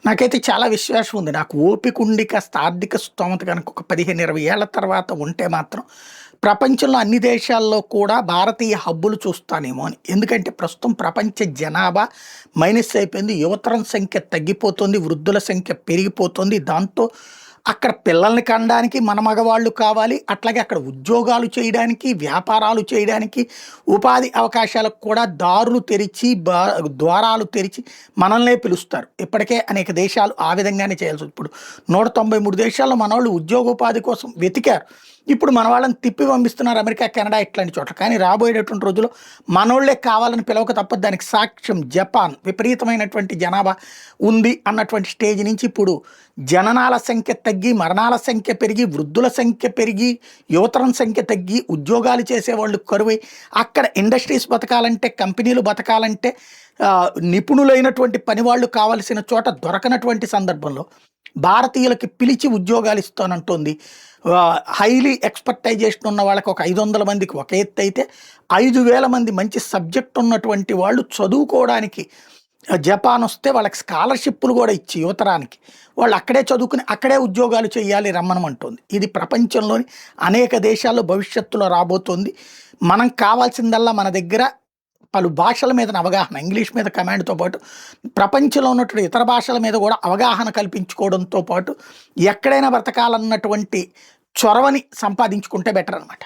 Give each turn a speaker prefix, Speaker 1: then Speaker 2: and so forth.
Speaker 1: నాకైతే చాలా విశ్వాసం ఉంది. నాకు ఓపిక ఉండి కాస్త ఆర్థిక స్తోమత గనక ఒక 15, 20 ఏళ్ల తర్వాత ఉంటే మాత్రం ప్రపంచంలో అన్ని దేశాల్లో కూడా భారతీయ హబ్బులు చూస్తానేమో అని. ఎందుకంటే ప్రస్తుతం ప్రపంచ జనాభా మైనస్ అయిపోయింది. యువతరం సంఖ్య తగ్గిపోతుంది. వృద్ధుల సంఖ్య పెరిగిపోతుంది. దాంతో అక్కడ పిల్లల్ని కనడానికి మన మగవాళ్ళు కావాలి. అట్లాగే అక్కడ ఉద్యోగాలు చేయడానికి, వ్యాపారాలు చేయడానికి, ఉపాధి అవకాశాలకు కూడా దారులు తెరిచి, ద్వారాలు తెరిచి మనల్నే పిలుస్తారు. ఇప్పటికే అనేక దేశాలు ఆ విధంగానే చేయాల్సి ఇప్పుడు 193 దేశాల్లో మనోళ్ళు ఉద్యోగోపాధి కోసం వెతికారు. ఇప్పుడు మన వాళ్ళని తిప్పి పంపిస్తున్నారు అమెరికా, కెనడా ఇట్లాంటి చోట్ల. కానీ రాబోయేటటువంటి రోజుల్లో మనోళ్ళే కావాలని పిలవక తప్పదు. దానికి సాక్ష్యం జపాన్ విపరీతమైనటువంటి జనాభా ఉంది అన్నటువంటి స్టేజ్ నుంచి ఇప్పుడు జననాల సంఖ్య తగ్గి, మరణాల సంఖ్య పెరిగి, వృద్ధుల సంఖ్య పెరిగి, యువతరం సంఖ్య తగ్గి, ఉద్యోగాలు చేసేవాళ్ళు కరువై, అక్కడ ఇండస్ట్రీస్ బతకాలంటే, కంపెనీలు బతకాలంటే నిపుణులైనటువంటి పనివాళ్ళు కావలసిన చోట దొరకనటువంటి సందర్భంలో భారతీయులకి పిలిచి ఉద్యోగాలు ఇస్తానంటుంది. హైలీ ఎక్స్‌పర్టైజేషన్ ఉన్న వాళ్ళకి ఒక 500 మందికి ఒక ఎత్తు అయితే, 5,000 మంది మంచి సబ్జెక్ట్ ఉన్నటువంటి వాళ్ళు చదువుకోవడానికి జపాన్ వస్తే వాళ్ళకి స్కాలర్‌షిప్పులు కూడా ఇచ్చి యువతరానికి వాళ్ళు అక్కడే చదువుకుని అక్కడే ఉద్యోగాలు చేయాలి రమ్మనమంటోంది. ఇది ప్రపంచంలోని అనేక దేశాల్లో భవిష్యత్తులో రాబోతోంది. మనం కావాల్సిందల్లా మన దగ్గర పలు భాషల మీద అవగాహన, ఇంగ్లీష్ మీద కమాండ్‌తో పాటు ప్రపంచంలో ఉన్నటువంటి ఇతర భాషల మీద కూడా అవగాహన కల్పించుకోవడంతో పాటు ఎక్కడైనా బ్రతకాలన్నటువంటి చొరవని సంపాదించుకుంటే బెటర్ అనమాట.